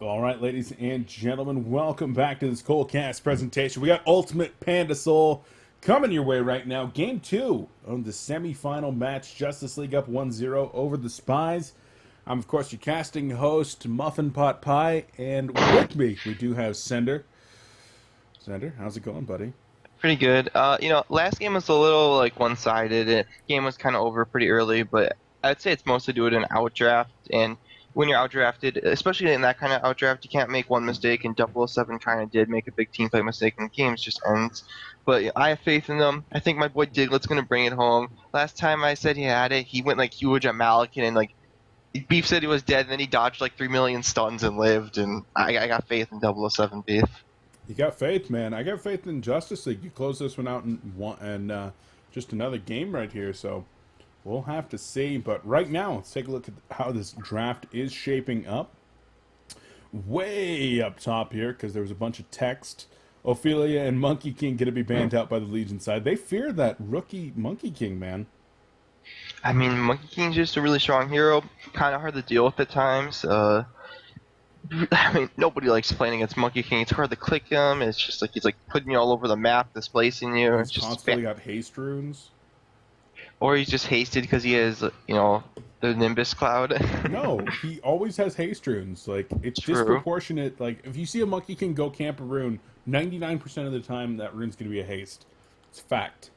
All right, ladies and gentlemen, welcome back to this Coldcast presentation. We got Ultimate Pandasoul coming your way right now. Game 2 of the semifinal match. Justice League up 1-0 over the Spies. I'm, of course, your casting host, Muffin Pot Pie, and with me, we do have Sender. Sender, how's it going, buddy? Pretty good. Last game was a little one-sided. Game was kind of over pretty early, but I'd say it's mostly due to an outdraft. And when you're outdrafted, especially in that kind of outdraft, you can't make one mistake. And 007 kind of did make a big team play mistake, and the game just ends. But I have faith in them. I think my boy Diglett's gonna bring it home. Last time I said he had it, he went huge at Malikan, and Beef said he was dead, and then he dodged 3 million stuns and lived. And I got faith in 007 Beef. You got faith, man. I got faith in Justice League. You close this one out in one, and just another game right here. So we'll have to see. But right now, let's take a look at how this draft is shaping up. Way up top here, because there was a bunch of text. Ophelia and Monkey King going to be banned out by the Legion side. They fear that rookie Monkey King, man. I mean, Monkey King's just a really strong hero. Kind of hard to deal with at times. I mean, nobody likes playing against Monkey King. It's hard to click him. It's just he's putting you all over the map, displacing you. He's It's just constantly got haste runes. or he's just hasted because he has, the Nimbus cloud. No, he always has haste runes. It's True. disproportionate. If you see a Monkey King go camp a rune, 99% of the time that rune's going to be a haste. It's fact.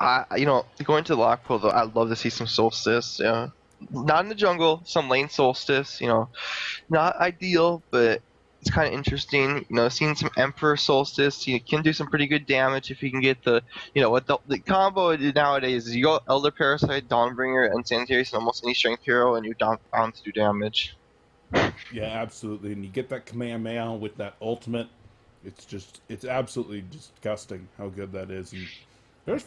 Going to the lock pool though, I'd love to see some Solstice. Yeah, not in the jungle, some lane Solstice. Not ideal, but it's kind of interesting. Seeing some Emperor Solstice, he can do some pretty good damage if you can get what the combo nowadays is. You go Elder Parasite, Dawnbringer, and Sanitarius, and almost any strength hero, and you're bound to do damage. Yeah, absolutely. And you get that Kamehameha with that ultimate. It's absolutely disgusting how good that is. And there's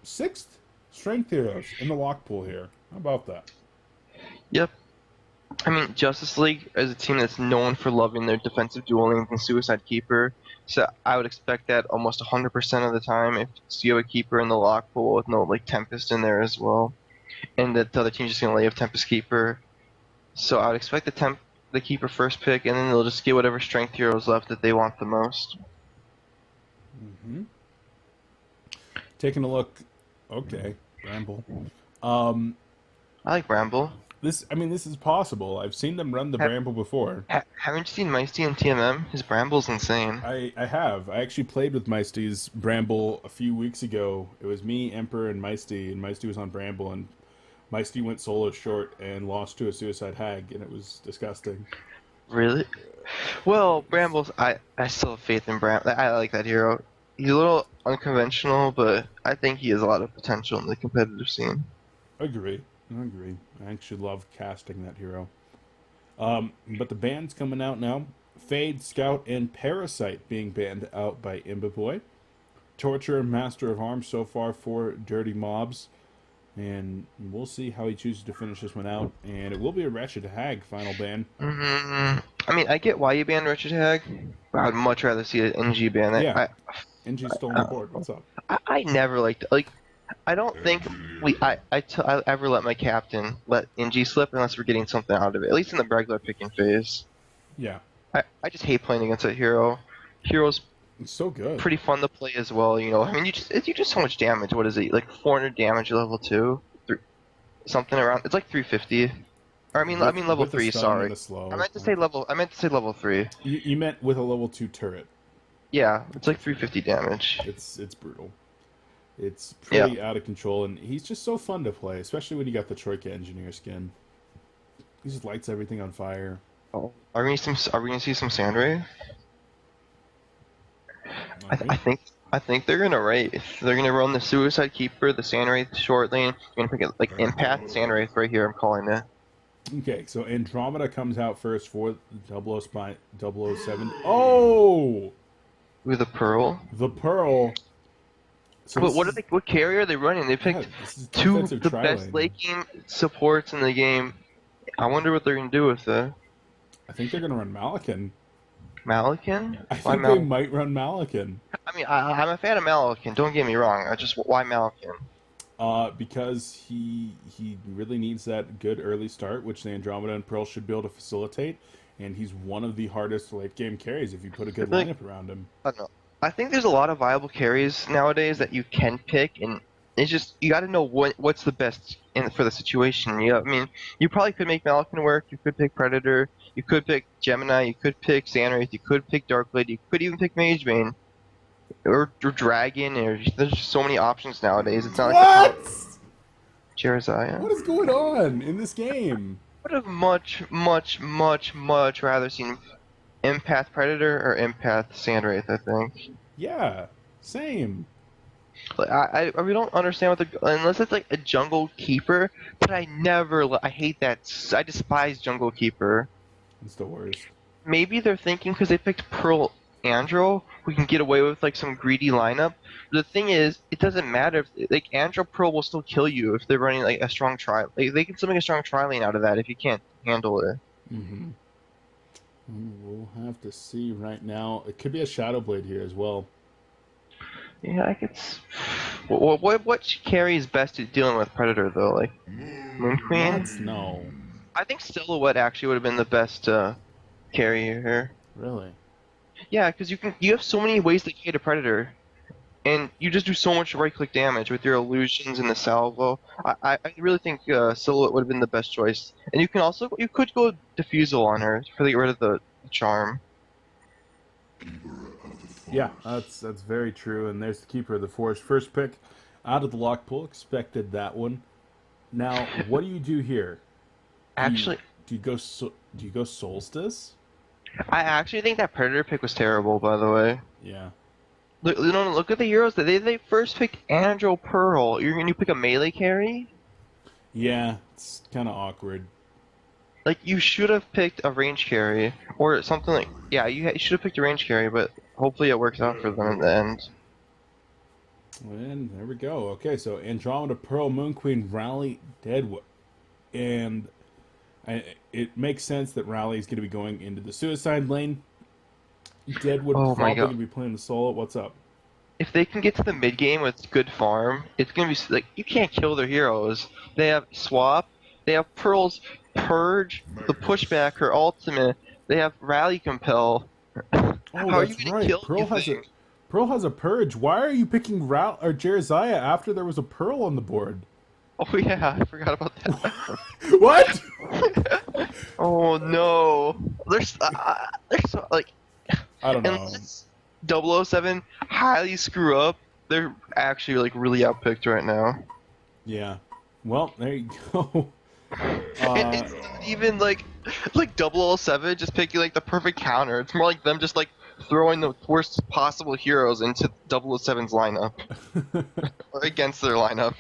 6 strength heroes in the lock pool here. How about that? Yep. I mean, Justice League is a team that's known for loving their defensive duel lanes and Suicide Keeper, so I would expect that almost 100% of the time if you have a Keeper in the lock pool with no Tempest in there as well, and that the other team's just gonna lay a Tempest Keeper. So I would expect the Keeper first pick, and then they'll just get whatever strength heroes left that they want the most. Mm-hmm. Taking a look. Okay, Bramble. I like Bramble. This is possible. I've seen them run the Bramble before. Haven't you seen Meisty in TMM? His Bramble's insane. I have. I actually played with Meisty's Bramble a few weeks ago. It was me, Emperor, and Meisty was on Bramble, and Meisty went solo short and lost to a Suicide Hag, and it was disgusting. Really? Well, Bramble's. I still have faith in Bramble. I like that hero. He's a little unconventional, but I think he has a lot of potential in the competitive scene. Agree. I agree. I actually love casting that hero. But the band's coming out now. Fade, Scout, and Parasite being banned out by Imbaboy. Torture and Master of Arms so far for Dirty Mobs. And we'll see how he chooses to finish this one out. And it will be a Wretched Hag final ban. I mean, I get why you banned Wretched Hag, but I'd much rather see an NG ban. Yeah. NG's still on the board. What's up? I never liked I don't think I ever let my captain let NG slip unless we're getting something out of it. At least in the regular picking phase. Yeah. I just hate playing against that hero. Hero's It's so good. pretty fun to play as well. I mean, you do so much damage. What is it? 400 damage at level 2, something around. It's 350. Or I mean level 3. Sorry. I meant to say level 3. You meant with a level 2 turret. Yeah, it's 350 damage. It's brutal. It's pretty out of control, and he's just so fun to play, especially when you got the Troika Engineer skin. He just lights everything on fire. Oh, are we gonna see some Sandray? I think they're gonna Wraith. They're gonna run the Suicide Keeper, the Sandwraith short lane. You're gonna pick it Empath Sandwraith right here. I'm calling it. Okay, so Andromeda comes out first for 007. Oh! With the Pearl. The Pearl. So But what carrier are they running? They picked two of the best late game supports in the game. I wonder what they're gonna do with it. I think they're gonna run Malakin. Malakin? I think they might run Malakin. I mean, I'm a fan of Malakin. Don't get me wrong. Why Malakin? Because he really needs that good early start, which the Andromeda and Pearl should be able to facilitate. And he's one of the hardest late game carries if you put a good Like, lineup around him. I don't know. I think there's a lot of viable carries nowadays that you can pick, and it's just you got to know what's the best for the situation. I mean, you probably could make Malkin work. You could pick Predator. You could pick Gemini. You could pick Sandwraith. You could pick Darkblade. You could even pick Magebane or Dragon. There's just so many options nowadays. It's not like the top What? Jerizaiah. What is going on in this game? Would have much, much, much, much rather seen Empath Predator or Empath Sandwraith, I think. Yeah, same. Like, I really don't understand what unless it's like a Jungle Keeper, but I hate that. I despise Jungle Keeper. It's the worst. Maybe they're thinking because they picked Pearl Andro, we can get away with like some greedy lineup. The thing is, it doesn't matter if like Andro Pearl will still kill you if they're running like a strong tri. Like they can still make a strong tri lane out of that if you can't handle it. Mm-hmm. We'll have to see right now. It could be a Shadow Blade here as well. Yeah, I could. What carries best at dealing with Predator though? Like Moon Queen? What? No. I think Silhouette actually would have been the best carrier here. Really? Yeah, because you have so many ways to hit a Predator, and you just do so much right-click damage with your illusions and the salvo. I really think Silhouette would have been the best choice. And you could go Diffusal on her for get rid of the charm. Yeah, that's very true. And there's the Keeper of the Forest. First pick out of the lock pool. Expected that one. Now, what do you do here? Actually, do you go Solstice? I actually think that Predator pick was terrible, by the way. Yeah. Look at the heroes that they first picked Andro Pearl. You're gonna pick a melee carry? Yeah, it's kind of awkward. Like you should have picked a range carry or something like you should have picked a range carry, but hopefully it works out for them in the end. And there we go. Okay, so Andromeda, Pearl, Moon Queen, Rally, Deadwood, and it makes sense that Rally is going to be going into the suicide lane. Deadwood probably going to be playing the solo. What's up? If they can get to the mid game with good farm, it's going to be like you can't kill their heroes. They have Swap, they have Pearl's Purge, the pushback, her ultimate. They have Rally Compel. Oh, that's right. Pearl has a Purge. Why are you picking Jerizaiah after there was a Pearl on the board? Oh yeah, I forgot about that. What? Oh no. There's so, like I don't know. Unless oo7 highly screw up, they're actually like really outpicked right now. Yeah. Well, there you go. And it's not even like oo7 just picking like the perfect counter. It's more like them just like throwing the worst possible heroes into oo7's lineup or against their lineup.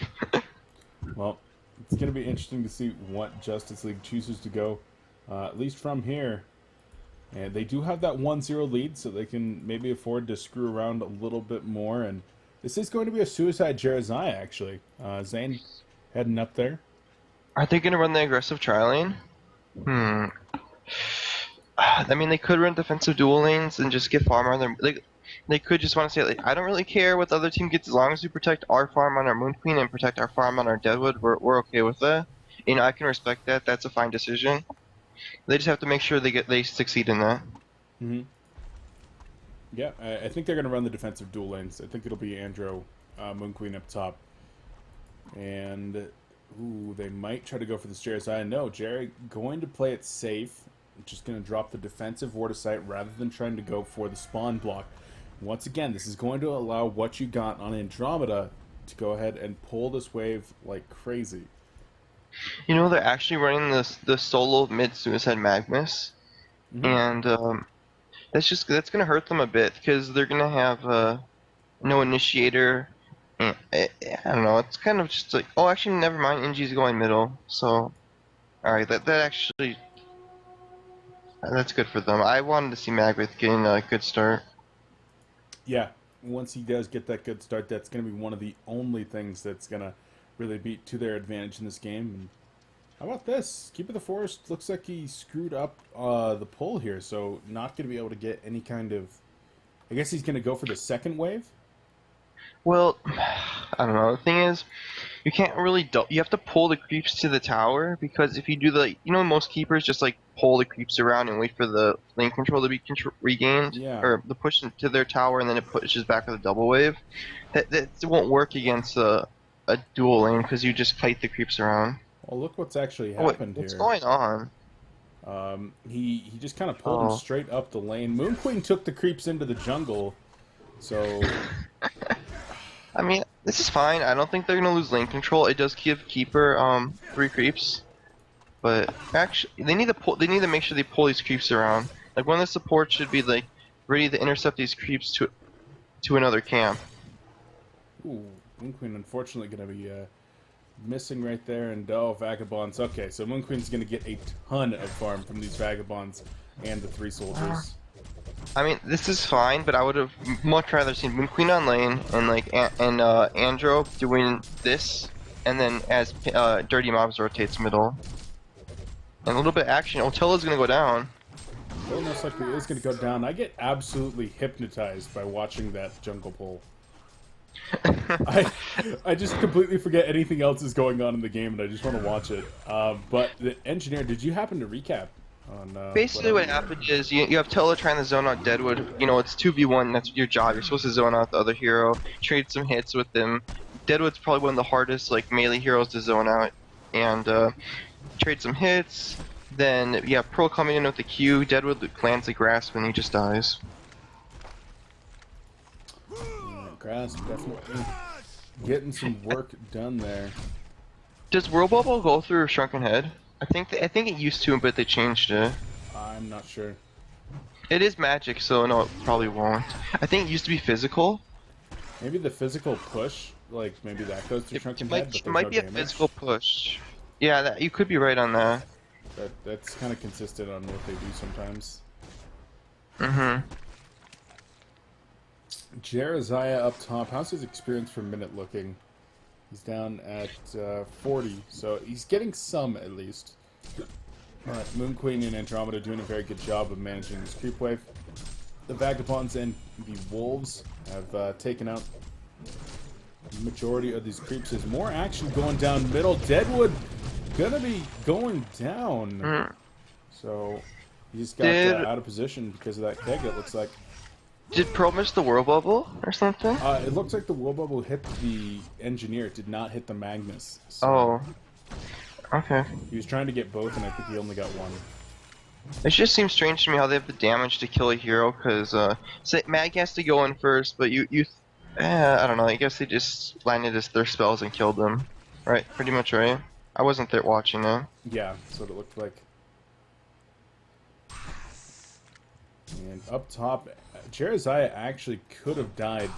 Well, it's going to be interesting to see what Justice League chooses to go, at least from here. And they do have that 1-0 lead, so they can maybe afford to screw around a little bit more. And this is going to be a suicide Jerizaiah, actually. Zane heading up there. Are they going to run the aggressive tri-lane? I mean, they could run defensive dual lanes and just get farm on their... They could just want to say, like, I don't really care what the other team gets as long as we protect our farm on our Moon Queen and protect our farm on our Deadwood. We're okay with that. You know, I can respect that. That's a fine decision. They just have to make sure they succeed in that. Mm-hmm. Yeah, I think they're going to run the defensive dual lanes. I think it'll be Andro, Moon Queen up top. And, ooh, they might try to go for this Jerizaiah. No, Jerry going to play it safe. Just going to drop the defensive Vorticite rather than trying to go for the spawn block. Once again, this is going to allow what you got on Andromeda to go ahead and pull this wave like crazy. You know, they're actually running the solo mid-suicide Magnus. And that's going to hurt them a bit because they're going to have no initiator. And, I don't know, it's kind of just like, oh, actually, never mind, NG's going middle. So, alright, that actually, that's good for them. I wanted to see Magritte getting a good start. Yeah, once he does get that good start, that's going to be one of the only things that's going to really be to their advantage in this game. And how about this? Keeper of the Forest looks like he screwed up the pull here, so not going to be able to get any kind of... I guess he's going to go for the second wave? Well, I don't know. The thing is, you can't really you have to pull the creeps to the tower, because if you do the, most keepers just like pull the creeps around and wait for the lane control to be regained, Yeah. or the push to their tower and then it pushes back with a double wave. That won't work against a dual lane because you just fight the creeps around. Well, look what's actually Oh, wait, happened what's here. going on? He just kind of pulled him straight up the lane. Moon Queen took the creeps into the jungle, so I mean, this is fine. I don't think they're gonna lose lane control. It does give keeper 3 creeps, but actually they need to pull. They need to make sure they pull these creeps around. Like one of the supports should be like ready to intercept these creeps to another camp. ooh, Moon Queen unfortunately going to be missing right there, and oh, Vagabonds. Okay, so Moon Queen's going to get a ton of farm from these Vagabonds and the 3 soldiers. I mean, this is fine, but I would have much rather seen Moon Queen on lane and like Andro doing this, and then as Dirty Mobs rotates middle, and a little bit of action. Otella's gonna go down. Well, most likely is going to go down. I get absolutely hypnotized by watching that jungle pull. I just completely forget anything else is going on in the game, and I just want to watch it. But the engineer, did you happen to recap on? Basically, what happened is you have Tella trying to zone out Deadwood. It's 2v1. That's your job. You're supposed to zone out the other hero, trade some hits with them. Deadwood's probably one of the hardest like melee heroes to zone out, and trade some hits. Then you have Pearl coming in with the Q. Deadwood lands the grasp and he just dies. Grasp definitely getting some work done there. Does World Bubble go through Shrunken Head? I think it used to, but they changed it. I'm not sure. It is magic, so no, it probably won't. I think it used to be physical. Maybe the physical push, like maybe that goes to Shrunken Head, but It there's might no be a damage. physical push. Yeah, you could be right on that. That's kind of consistent on what they do sometimes. Mm-hmm. Jeraziah up top. How's his experience per minute looking? He's down at 40, so he's getting some at least. Alright, Moon Queen and Andromeda doing a very good job of managing this creep wave. The Vagabonds and the Wolves have taken out the majority of these creeps. There's more action going down middle. Deadwood gonna be going down. So he just got out of position because of that keg, it looks like. Did Pearl miss the World Bubble or something? It looks like the World Bubble hit the Engineer. It did not hit the Magnus. So Oh. Okay. he was trying to get both, and I think he only got one. It just seems strange to me how they have the damage to kill a hero, because Mag has to go in first, but I don't know, I guess they just landed their spells and killed them. Right, pretty much right. I wasn't there watching it. Yeah, that's what it looked like. And up top, Jeraziah actually could have died.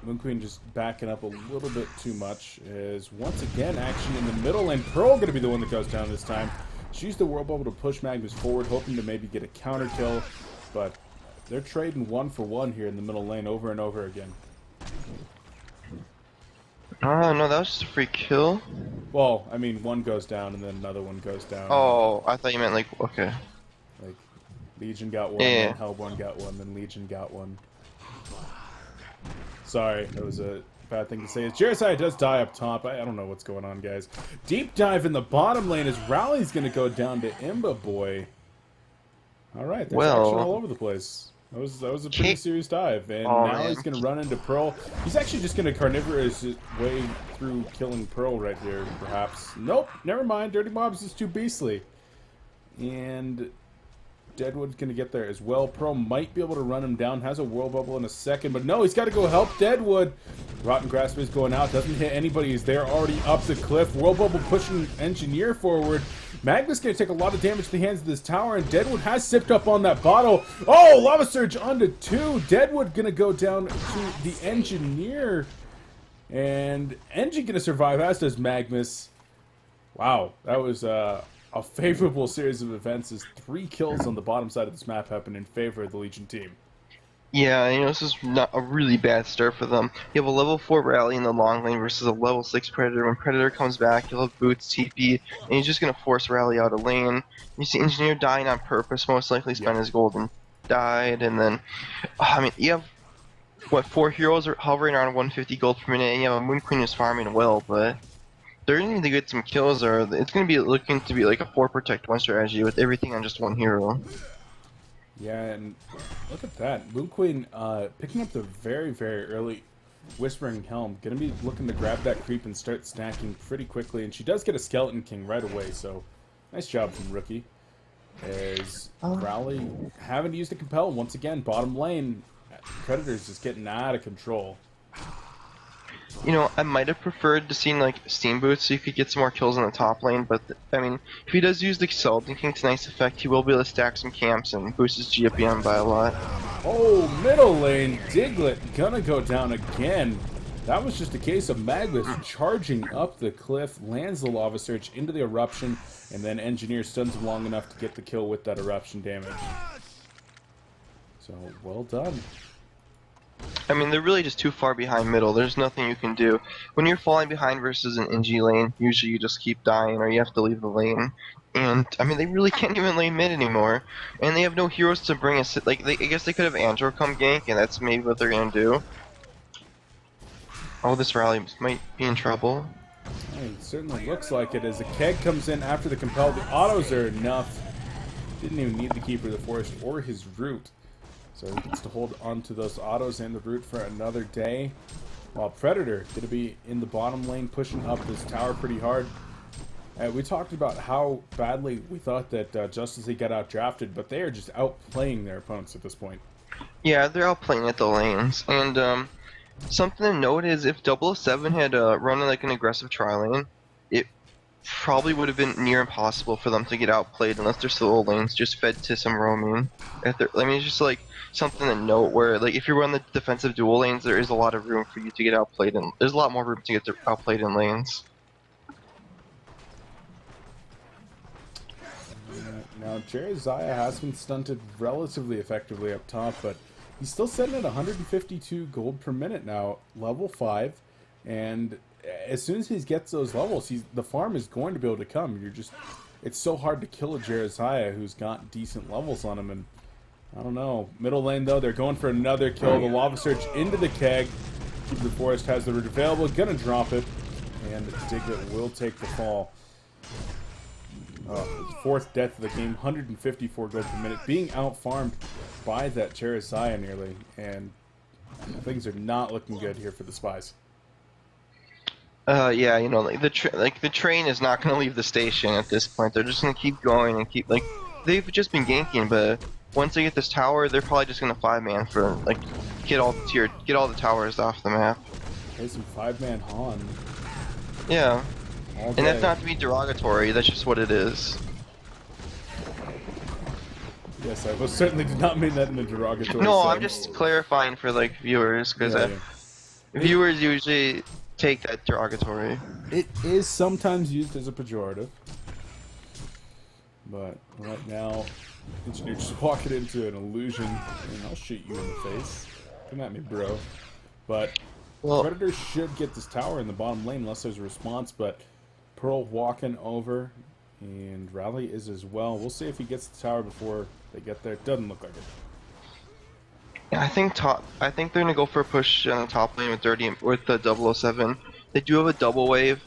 Moon Queen just backing up a little bit too much. Is once again action in the middle, and Pearl going to be the one that goes down this time. She used the World Bubble to push Magnus forward, hoping to maybe get a counter kill, but they're trading 1-for-1 here in the middle lane over and over again. Oh, no, that was just a free kill. Well, I mean, one goes down and then another one goes down. Oh, I thought you meant like, okay. Like, Legion got one, Yeah. then Hellborn got one, then Legion got one. Sorry, that was a bad thing to say. Jeraziah does die up top. I don't know what's going on, guys. Deep dive in the bottom lane as Rally's going to go down to Imba Boy. All right, there's action all over the place. That was a pretty serious dive, and now he's going to run into Pearl. He's actually just going to carnivorous his way through killing Pearl right here, perhaps. Nope, never mind. Dirty Mobs is too beastly. And Deadwood's going to get there as well. Pearl might be able to run him down. Has a World Bubble in a second, but no, he's got to go help Deadwood. Rotten Grasp is going out. Doesn't hit anybody. He's there already up the cliff. World Bubble pushing Engineer forward. Magnus going to take a lot of damage to the hands of this tower, and Deadwood has sipped up on that bottle. Oh, Lava Surge onto 2. Deadwood going to go down to the Engineer. And Engie going to survive, as does Magnus. Wow, that was a favorable series of events as 3 kills on the bottom side of this map happened in favor of the Legion team. Yeah, this is not a really bad start for them. You have a level 4 Rally in the long lane versus a level 6 Predator. When Predator comes back, you'll have Boots, TP, and he's just going to force Rally out of lane. You see Engineer dying on purpose, most likely spent his gold and died, and then, I mean, you have what, 4 heroes are hovering around 150 gold per minute, and you have a Moon Queen who's farming well, but they're gonna need to get some kills, or it's gonna be looking to be like a 4 protect 1 strategy with everything on just 1 hero. Yeah, and look at that. Moon Queen picking up the very, very early Whispering Helm. Gonna be looking to grab that creep and start stacking pretty quickly. And she does get a Skeleton King right away, so nice job from Rookie. As Rowley having to use the Compel once again. Bottom lane, Predators just getting out of control. You know, I might have preferred to see like Steam Boots so you could get some more kills in the top lane, but I mean, if he does use the Skeleton King to nice effect, he will be able to stack some camps and boost his GPM by a lot. Oh, middle lane, Diglett gonna go down again. That was just a case of Magnus charging up the cliff, lands the Lava Surge into the Eruption, and then Engineer stuns him long enough to get the kill with that Eruption damage. So, well done. I mean, they're really just too far behind middle. There's nothing you can do. When you're falling behind versus an NG lane, usually you just keep dying or you have to leave the lane. And, I mean, they really can't even lane mid anymore. And they have no heroes to bring us. Like, I guess they could have Andro come gank, and that's maybe what they're going to do. Oh, this rally might be in trouble. It certainly looks like it as the keg comes in after the compel. The autos are enough. Didn't even need the Keeper of the Forest or his root. So he gets to hold on to those autos and the root for another day. While Predator going to be in the bottom lane pushing up this tower pretty hard. We talked about how badly we thought that Justice League got out-drafted, but they are just outplaying their opponents at this point. Yeah, they're outplaying at the lanes. And something to note is if oo7 had run like an aggressive tri-lane, it probably would have been near impossible for them to get outplayed unless their solo lanes just fed to some roaming. I mean, it's just like something to note where, like, if you're on the defensive dual lanes, there is a lot of room for you to get outplayed, and there's a lot more room to get outplayed in lanes. Now, Jeremiah has been stunted relatively effectively up top, but he's still sitting at 152 gold per minute now, level 5, and as soon as he gets those levels, the farm is going to be able to come. It's so hard to kill a Jeremiah who's got decent levels on him, and I don't know. Middle lane, though, they're going for another kill. The Lava Surge into the keg. Keeper of the Forest has the root available, gonna drop it, and Diglett will take the fall. His 4th death of the game, 154 gold per minute, being out-farmed by that Jeremiah nearly, and things are not looking good here for the Spies. Yeah, you know, like the train is not going to leave the station at this point. They're just going to keep going and keep, like, they've just been ganking, but once they get this tower, they're probably just going to 5-man for, like, get all the towers off the map. Play some 5-man Han. Yeah. And that's not to be derogatory, that's just what it is. Yes, I most certainly did not mean that in a derogatory No, sense. I'm just clarifying for, like, viewers, because Yeah. viewers usually take that derogatory. It is sometimes used as a pejorative. But right now, Engineer just walking into an illusion, and I'll shoot you in the face. Come at me, bro. But Predator should get this tower in the bottom lane unless there's a response, but Pearl walking over, and Rally is as well. We'll see if he gets the tower before they get there. Doesn't look like it. Yeah, I think they're gonna go for a push on the top lane with the oo7. They do have a double wave,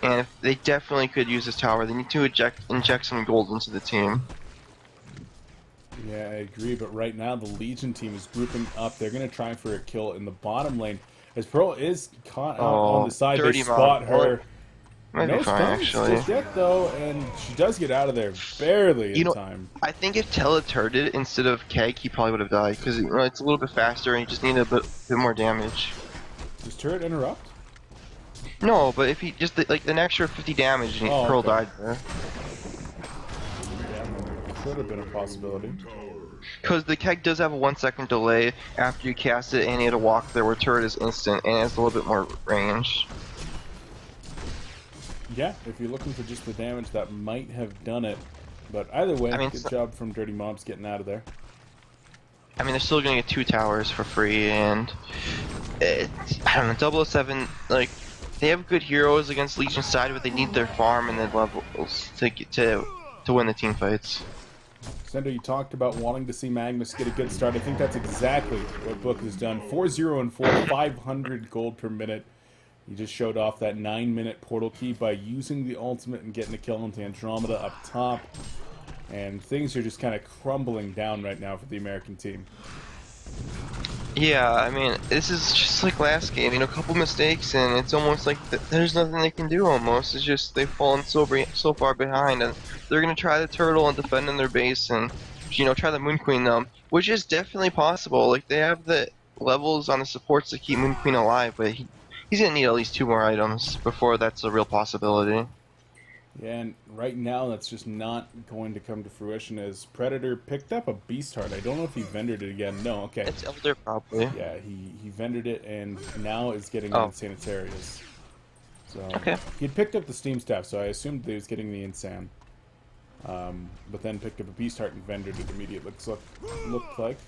and if they definitely could use this tower. They need to inject some gold into the team. Yeah, I agree, but right now the Legion team is grouping up. They're gonna try for a kill in the bottom lane. As Pearl is caught out on the side, they spot her. Might No be fine, actually. just yet, though, and she does get out of there barely in time. I think if Tella turreted instead of Keg, he probably would have died, because it's a little bit faster and you just need a bit more damage. Does turret interrupt? No, but if he just, like, an extra 50 damage and Pearl died there. Yeah, could have been a possibility. Because the Keg does have a 1-second delay after you cast it, and you had to walk there where turret is instant, and it has a little bit more range. Yeah, if you're looking for just the damage, that might have done it. But either way, good job from Dirty Mobs getting out of there. I mean, they're still going to get 2 towers for free, and I don't know, oo7, like, they have good heroes against Legion side, but they need their farm and their levels to win the team fights. Sender, you talked about wanting to see Magnus get a good start. I think that's exactly what Book has done. 4-0 and 4, 500 gold per minute. He just showed off that 9-minute portal key by using the ultimate and getting a kill into Andromeda up top. And things are just kind of crumbling down right now for the American team. Yeah, I mean, this is just like last game, you know, a couple mistakes, and it's almost like there's nothing they can do almost. It's just they've fallen so far behind, and they're going to try the turtle and defend in their base and, you know, try the Moon Queen, which is definitely possible. Like, they have the levels on the supports to keep Moon Queen alive, but he's going to need at least 2 more items before that's a real possibility. Yeah, and right now that's just not going to come to fruition as Predator picked up a Beast Heart. I don't know if he vendored it again. No, okay. It's Elder, probably. Yeah, he vendored it and now is getting Oh. the Insanitarius. So Okay. he had picked up the Steam Staff, so I assumed that he was getting the Insan. But then picked up a Beast Heart and vendored it immediately. Looked like.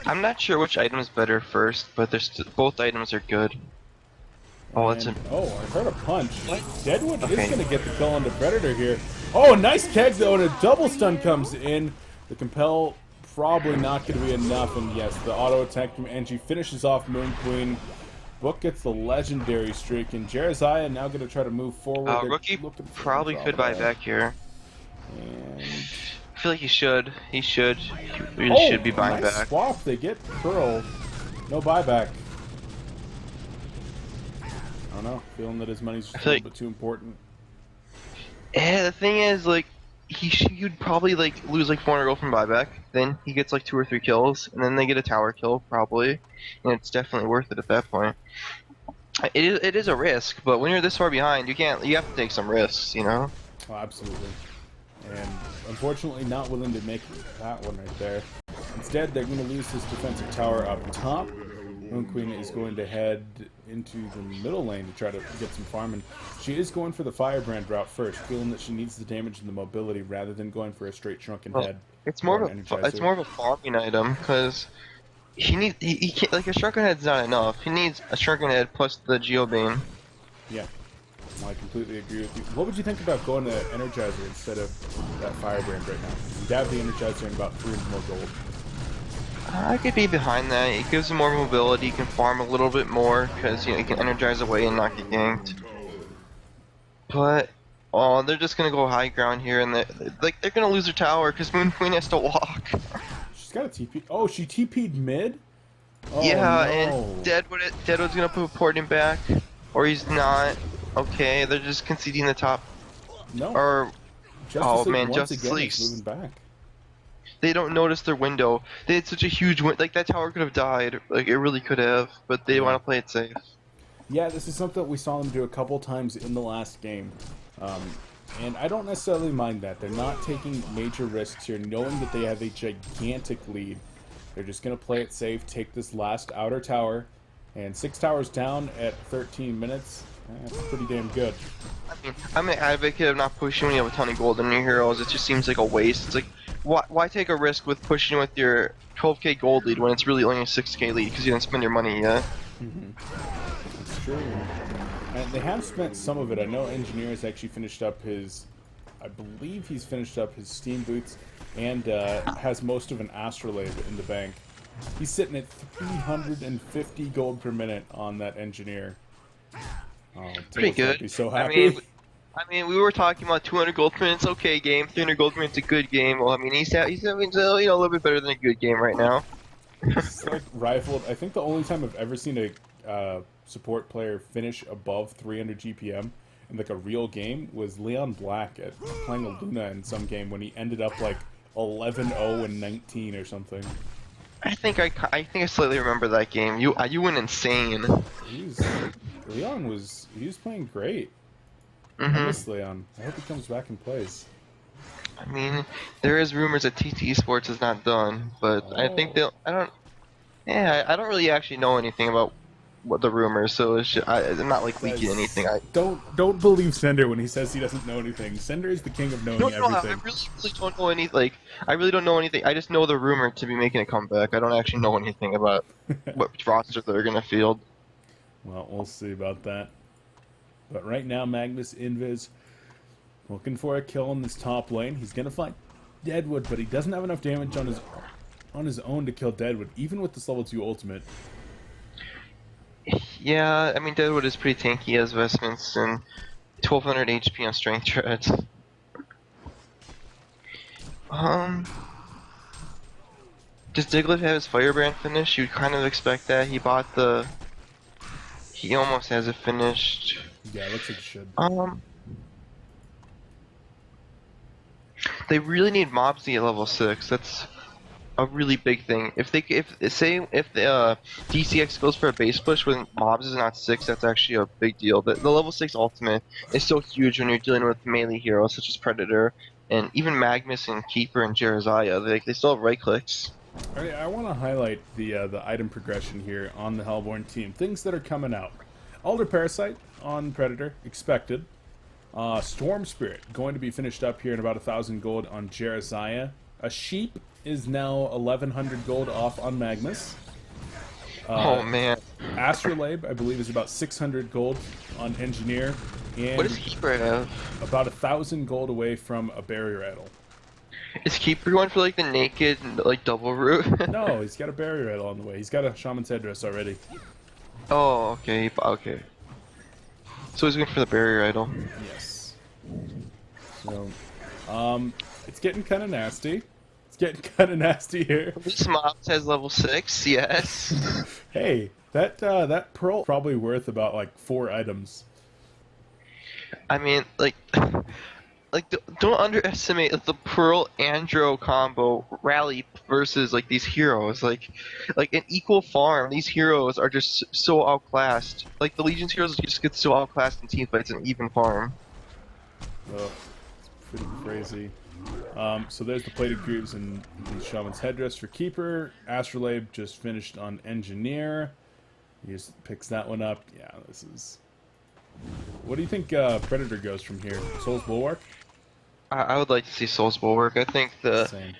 I'm not sure which item is better first, but both items are good. Oh, it's And, oh, I heard a punch. What? Deadwood Okay. is going to get the kill on the Predator here. Oh, a nice keg though, and a double stun comes in. The compel probably not going to be enough, and yes, the auto attack from Angie finishes off Moon Queen. Book gets the legendary streak, and Jeremiah now going to try to move forward. They're Rookie looking for probably could buy Andromeda. back here. And I feel like he should. He really should be buying nice back. swap. They get Pearl. No buyback. I don't know. Feeling that his money's just a feel little like- bit too important. Yeah, the thing is, like, you'd probably like lose like 400 gold from buyback. Then he gets like 2 or 3 kills, and then they get a tower kill probably, and it's definitely worth it at that point. It is a risk, but when you're this far behind, you have to take some risks, you know. Oh, absolutely. And unfortunately not willing to make that one right there. Instead, they're going to lose this defensive tower up top. Moon Queen is going to head into the middle lane to try to get some farming. She is going for the Firebrand route first, feeling that she needs the damage and the mobility rather than going for a straight shrunken Well, head. It's more or of an a it's Energizer. more of a farming item because he can't, like, a shrunken head's not enough. He needs a shrunken head plus the Geobane. Yeah, I completely agree with you. What would you think about going to Energizer instead of that Firebrand right now? You dab the Energizer in about 300 more gold. I could be behind that. It gives him more mobility. He can farm a little bit more because, you know, he can energize away and not get ganked. But oh, they're just gonna go high ground here, and they're gonna lose their tower because Moon Queen has to walk. She's got a TP. Oh, she TP'd mid? Oh, Yeah, no. and Deadwood's gonna put him back, or he's not. Okay, they're just conceding the top. No. Or Justice oh, League man, once Justice again League's- is moving back. they don't notice their window. They had such a huge like that tower could have died. Like, it really could have, but they want to play it safe. Yeah, this is something that we saw them do a couple times in the last game. And I don't necessarily mind that. They're not taking major risks here, knowing that they have a gigantic lead. They're just going to play it safe, take this last outer tower, and 6 towers down at 13 minutes. That's pretty damn good. I mean, I'm an advocate of not pushing when you have a ton of gold in your heroes. It just seems like a waste. It's like, why take a risk with pushing with your 12k gold lead when it's really only a 6k lead because you didn't spend your money yet? It's true. And they have spent some of it. I know Engineer has actually finished up his... I believe he's finished up his Steam Boots and has most of an Astrolabe in the bank. He's sitting at 350 gold per minute on that Engineer. Oh, Pretty Tails good. would be so happy. I mean, we were talking about 200 gold per minute's okay game, 300 gold per minute's a good game. Well, I mean, he's having, you know, a little bit better than a good game right now. It's like rifled. I think the only time I've ever seen a support player finish above 300 GPM in like a real game was Leon Black at playing a Luna in some game when he ended up like 11-0 and 19 or something. I think I slightly remember that game. You went insane. Leon was playing great. I Mhm. miss Leon. I hope he comes back and plays. I mean, there is rumors that TT Sports is not done, but I think Oh. I don't really actually know anything about what the rumors, so I'm not like leaking anything. Don't believe Sender when he says he doesn't know anything. Sender is the king of knowing No, I everything. really don't know anything. Like, I really don't know anything. I just know the rumor to be making a comeback. I don't actually know anything about what roster they're gonna field. Well, we'll see about that. But right now, Magnus Invis looking for a kill in this top lane. He's going to fight Deadwood, but he doesn't have enough damage on his own to kill Deadwood, even with this level 2 ultimate. Yeah, I mean Deadwood is pretty tanky as vestments and 1200 HP on strength treads. Does Diglett have his Firebrand finish? You'd kind of expect that. He almost has it finished. Yeah, it looks like it should. They really need Mobsy at level 6. That's a really big thing. If the DCX goes for a base push when Mobs is not 6, that's actually a big deal. But the level 6 ultimate is so huge when you're dealing with melee heroes such as Predator and even Magnus and Keeper and Jerizaiah. They still have right clicks. Alright, I want to highlight the item progression here on the Hellborn team. Things that are coming out. Alder Parasite on Predator, expected. Storm Spirit, going to be finished up here in about 1,000 gold on Jerizaiah. A Sheep is now 1,100 gold off on Magnus. Oh man. Astrolabe, I believe, is about 600 gold on Engineer. And What does Keeper have? about 1,000 gold away from a Barrier Idol. Is Keeper going for like the naked like double root? No, he's got a Barrier Idol on the way. He's got a Shaman's Headdress already. Oh, okay, okay. So he's going for the barrier idol. Yes. So, it's getting kind of nasty. It's getting kind of nasty here. This Mobs has level 6, yes. Hey, that pearl probably worth about like 4 items. I mean, like don't underestimate the Pearl Andro combo rally versus like these heroes. Like in equal farm, these heroes are just so outclassed. Like the Legion's heroes just get so outclassed in team fights in even farm. Oh, it's pretty crazy. So there's the Plated Greaves and the Shaman's Headdress for Keeper. Astrolabe just finished on Engineer. He just picks that one up. Yeah, this is... What do you think Predator goes from here? Soul's Bulwark? I would like to see Soul's Bulwark. I think Same.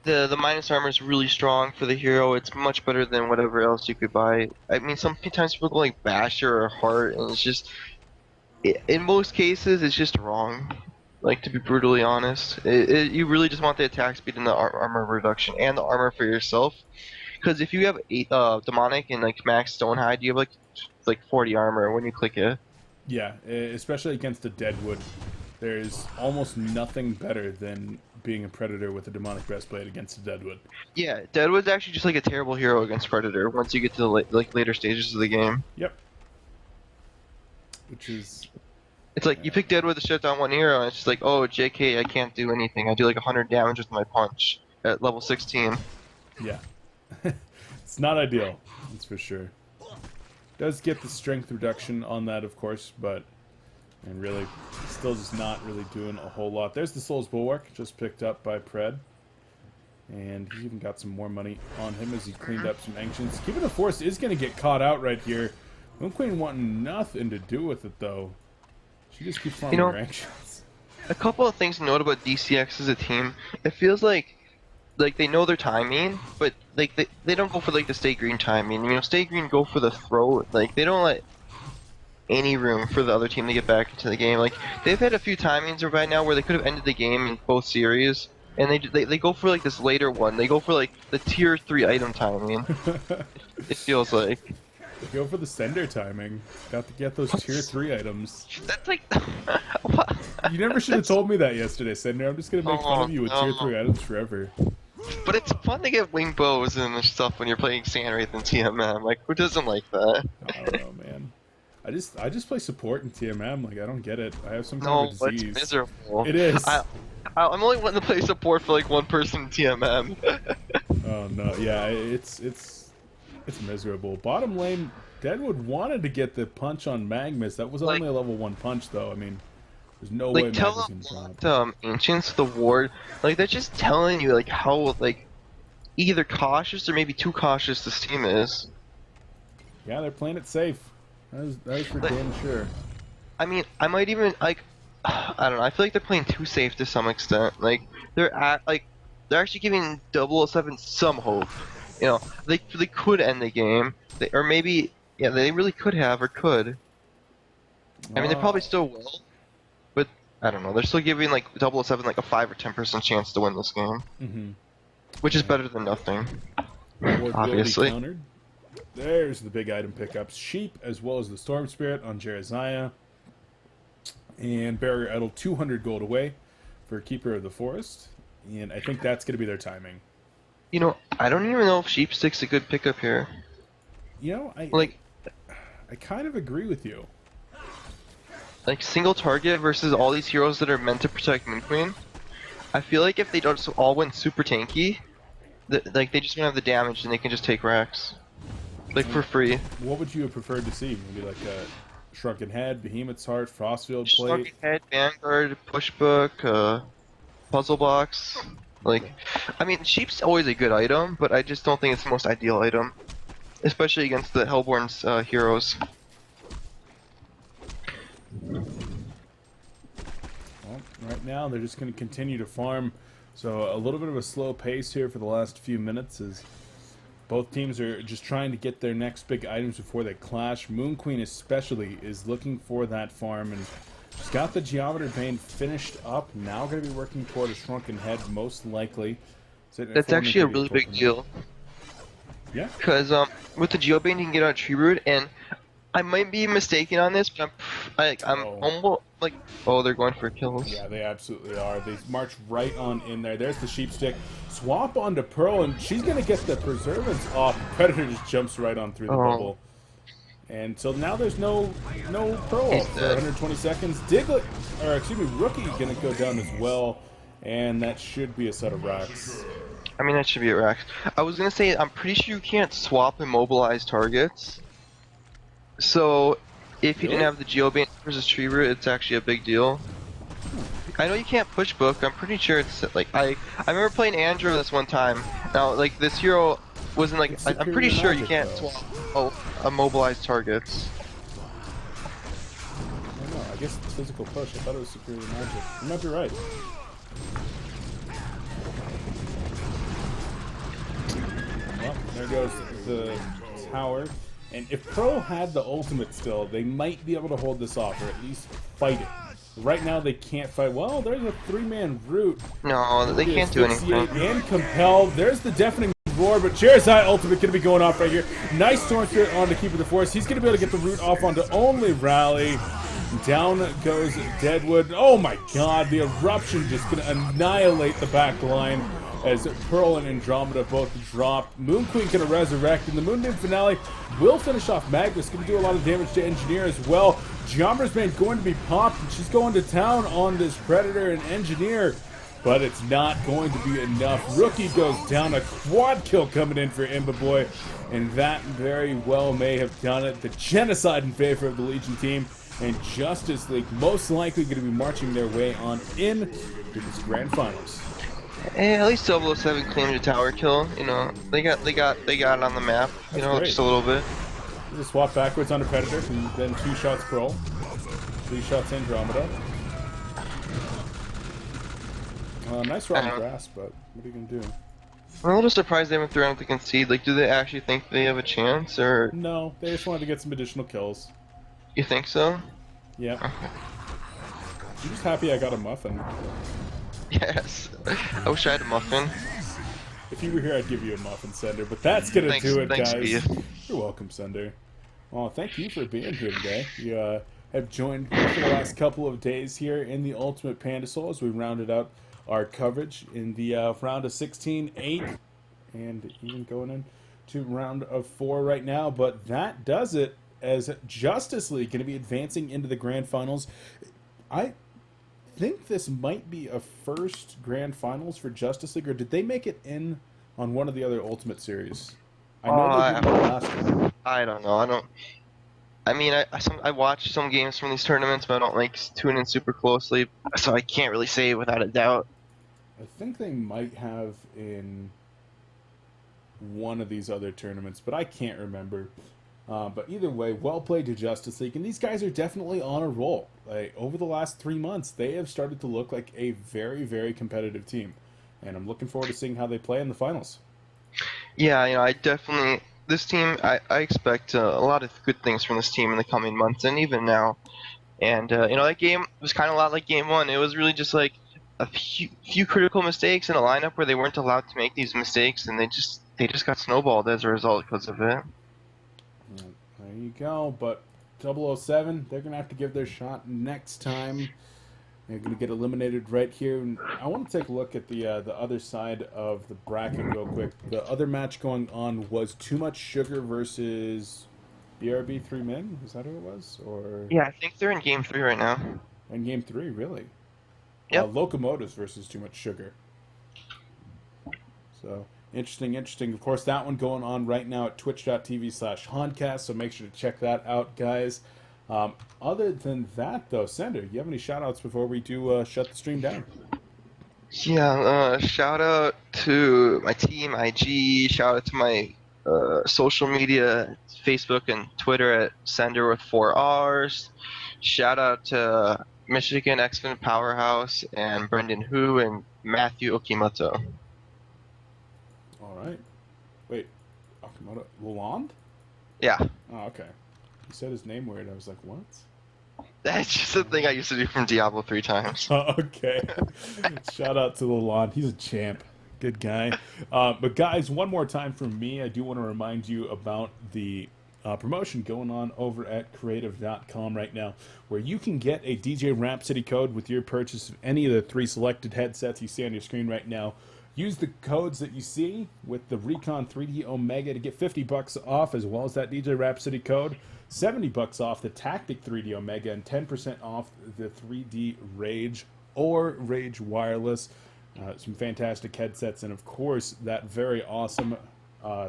the minus armor is really strong for the hero. It's much better than whatever else you could buy. I mean, sometimes people go like Basher or Heart, and it's just... in most cases, it's just wrong. Like, to be brutally honest. You really just want the attack speed and the armor reduction, and the armor for yourself. Because if you have 8 Demonic and like max Stonehide, you have like 40 armor when you click it. Yeah, especially against a Deadwood. There's almost nothing better than being a Predator with a Demonic Breastplate against a Deadwood. Yeah, Deadwood's actually just like a terrible hero against Predator once you get to the later stages of the game. Yep. Which is... It's like, you pick Deadwood to shut down one hero, and it's just like, oh, JK, I can't do anything. I do like 100 damage with my punch at level 16. Yeah. It's not ideal, that's for sure. Does get the strength reduction on that, of course, but... And really, still just not really doing a whole lot. There's the Soul's Bulwark, just picked up by Pred. And he even got some more money on him as he cleaned up some Ancients. Keeping the Force is going to get caught out right here. Moon Queen wanting nothing to do with it, though. She just keeps farming her Ancients. A couple of things to note about DCX as a team. It feels like they know their timing, but like they don't go for like the stay green timing. You know, stay green go for the throw. Like they don't let any room for the other team to get back into the game. Like they've had a few timings right now where they could have ended the game in both series, and they go for like this later one. They go for like the tier 3 item timing. It feels like. Go for the sender timing. Got to get those tier 3 items. That's like. You never should have told me that yesterday, Sender. I'm just gonna make fun of you with tier 3 items forever. But it's fun to get wing bows and stuff when you're playing Sandwraith and TMM. Like, who doesn't like that? I don't know, man. I just play support in TMM. Like, I don't get it. I have some kind of disease. It's miserable. It is. I'm only wanting to play support for like one person in TMM. Oh no, yeah, it's miserable. Bottom lane, Deadwood wanted to get the punch on Magnus. That was only a level 1 punch, though. I mean, there's no way Magnus can drop. Ancients, the ward, like that's just telling you like how like either cautious or maybe too cautious this team is. Yeah, they're playing it safe. That is for damn sure. I mean, I might even like, I don't know. I feel like they're playing too safe to some extent. Like they're actually giving 007 some hope. You know, they could end the game, or maybe they really could have or could. I mean, they probably still will, but I don't know. They're still giving like 007 like a 5 or 10% chance to win this game, Mm-hmm. which is better than nothing, Reward will be obviously. countered. There's the big item pickups. Sheep, as well as the Storm Spirit on Jereziah. And Barrier Idol 200 gold away for Keeper of the Forest. And I think that's going to be their timing. You know, I don't even know if Sheepstick's a good pickup here. You know, Like, I kind of agree with you. like single target versus all these heroes that are meant to protect Moon Queen. I feel like if they don't all went super tanky, like they just don't have the damage and they can just take racks, like for free. What would you have preferred to see? Maybe like a Shrunken Head, Behemoth's Heart, Frostfield Plate? Shrunken Head, Vanguard, Pushbook, Puzzle Box. Like, I mean, Sheep's always a good item, but I just don't think it's the most ideal item, especially against the Hellborn's heroes. Well, right now they're just going to continue to farm. So a little bit of a slow pace here for the last few minutes as both teams are just trying to get their next big items before they clash. Moon Queen especially is looking for that farm, and she's got the Geometer Vein finished up. Now going to be working toward a Shrunken Head, most likely. That's actually a really big deal. Yeah. Because with the Geobane you can get out Tree Root, and I might be mistaken on this, but I'm almost like, oh, they're going for kills. Yeah, they absolutely are. They march right on in there. There's the Sheep Stick. Swap onto Pearl, and she's going to get the Preservance off. Predator just jumps right on through the bubble. And so now there's no Pearl for 120 seconds. Rookie going to go down as well, and that should be a set of racks. I mean, that should be a rack. I was going to say, I'm pretty sure you can't swap immobilized targets. So, if you didn't have the Geobane versus Tree Root, it's actually a big deal. I know you can't push book. I'm pretty sure it's like I remember playing Andrew this one time. Now, like this hero wasn't like I'm pretty sure you can't swap immobilized targets. I don't know. I guess it's physical push. I thought it was superior magic. You might be right. Well, there goes the tower. And if Pro had the ultimate still, they might be able to hold this off, or at least fight it. Right now, they can't fight. Well, there's a 3-man root. No, they can't do anything. And compelled. There's the deafening roar, but Jereziah ultimate going to be going off right here. Nice Storm Spirit on to Keeper of the Forest. He's going to be able to get the root off onto only Rally. Down goes Deadwood. Oh my god, the eruption just going to annihilate the back line. As Pearl and Andromeda both drop. Moon Queen going to resurrect, and the Moon Nymph finale will finish off Magnus. Going to do a lot of damage to Engineer as well. Geometer's Vein going to be popped, and she's going to town on this Predator and Engineer. But it's not going to be enough. Rookie goes down, a quad kill coming in for Imba Boy, and that very well may have done it. The genocide in favor of the Legion team, and Justice League most likely going to be marching their way on in to this grand finals. Hey, at least 007 claimed a tower kill. You know, they got it on the map. You know, just a little bit. Just swap backwards onto Predator, and then 2 shots Pearl, 3 shots Andromeda. Nice rotten grass, but what are you gonna do? I'm a little surprised they haven't thrown out the concede. Like, do they actually think they have a chance, or? No, they just wanted to get some additional kills. You think so? Yeah. Okay. I'm just happy I got a muffin. Yes. I wish I had a muffin. If you were here, I'd give you a muffin, Sender. But that's gonna do it, guys. Spies. You're welcome, Sender. Well, thank you for being here today. You have joined me for the last couple of days here in the Ultimate Pandasoul as we rounded out our coverage in the round of 16, 8, and even going into round of 4 right now. But that does it, as Justice League going to be advancing into the grand finals. I think this might be a first grand finals for Justice League, or did they make it in on one of the other Ultimate series? I know they did the last one. I don't know. I mean, I watch some games from these tournaments, but I don't like tune in super closely, so I can't really say without a doubt. I think they might have in one of these other tournaments, but I can't remember. But either way, well played to Justice League, and these guys are definitely on a roll. Like, over the last 3 months, they have started to look like a very, very competitive team, and I'm looking forward to seeing how they play in the finals. Yeah, you know, I definitely this team. I expect a lot of good things from this team in the coming months, and even now. And that game was kind of a lot like game one. It was really just like a few critical mistakes in a lineup where they weren't allowed to make these mistakes, and they just got snowballed as a result because of it. There you go. But 007, they're going to have to give their shot next time. They're going to get eliminated right here. And I want to take a look at the other side of the bracket real quick. The other match going on was Too Much Sugar versus BRB 3 Men. Is that who it was? Or Yeah, I think they're in game three right now. in game 3, really? Yep. Locomotives versus Too Much Sugar. So interesting, interesting. Of course, that one going on right now at twitch.tv/Honcast, so make sure to check that out, guys. Other than that, though, Sender, you have any shout-outs before we do shut the stream down? Yeah, shout out to my team, IG. Shout out to my social media, Facebook and Twitter at Sender with 4 Rs. Shout out to Michigan X-Men Powerhouse and Brendan Hu and Matthew Okimoto. All right. Wait, Okamoto Lalonde? Yeah, Oh, okay. You said his name weird. I was like, what? that's just a thing I used to do from Diablo 3 times. Oh, okay. Shout out to Lalonde. He's a champ. Good guy. But guys, one more time from me, I do want to remind you about the promotion going on over at creative.com right now, where you can get a DJ Rhapsody code with your purchase of any of the 3 selected headsets you see on your screen right now. Use the codes that you see with the Recon 3D Omega to get $50 off, as well as that DJ Rhapsody code. $70 off the Tactic 3D Omega and 10% off the 3D Rage or Rage Wireless. Some fantastic headsets, and of course that very awesome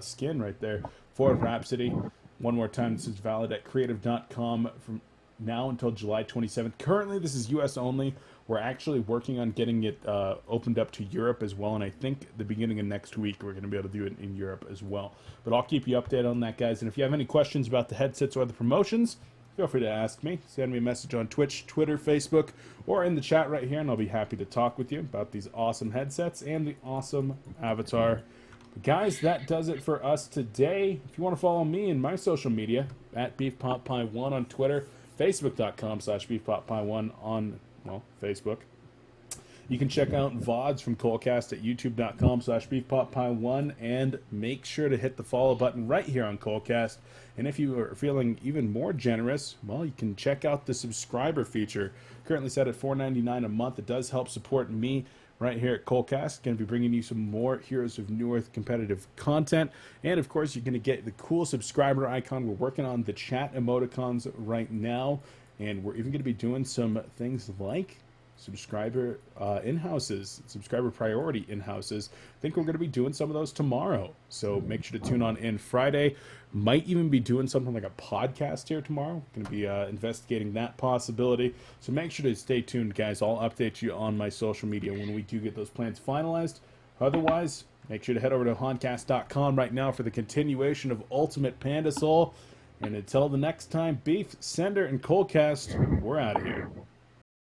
skin right there for Rhapsody. One more time, this is valid at creative.com from now until July 27th. Currently, this is US only. We're actually working on getting it opened up to Europe as well, and I think the beginning of next week we're going to be able to do it in Europe as well. But I'll keep you updated on that, guys. And if you have any questions about the headsets or the promotions, feel free to ask me. Send me a message on Twitch, Twitter, Facebook, or in the chat right here, and I'll be happy to talk with you about these awesome headsets and the awesome avatar. But guys, that does it for us today. If you want to follow me in my social media, at BeefPotPie1 on Twitter, Facebook.com/BeefPotPie1 on, well, Facebook. You can check out VODs from Colecast at youtube.com/BeefPotPie1, and make sure to hit the follow button right here on Colecast. And if you are feeling even more generous, well, you can check out the subscriber feature, currently set at $4.99 a month. It does help support me right here at Colecast. Going to be bringing you some more Heroes of New Earth competitive content. And of course, you're going to get the cool subscriber icon. We're working on the chat emoticons right now, and we're even going to be doing some things like subscriber in-houses, subscriber priority in-houses. I think we're going to be doing some of those tomorrow, so make sure to tune on in Friday. Might even be doing something like a podcast here tomorrow. Going to be investigating that possibility, so make sure to stay tuned, guys. I'll update you on my social media when we do get those plans finalized. Otherwise, make sure to head over to honcast.com right now for the continuation of Ultimate Pandasoul. And until the next time, Beef, Sender, and Colecast, we're out of here.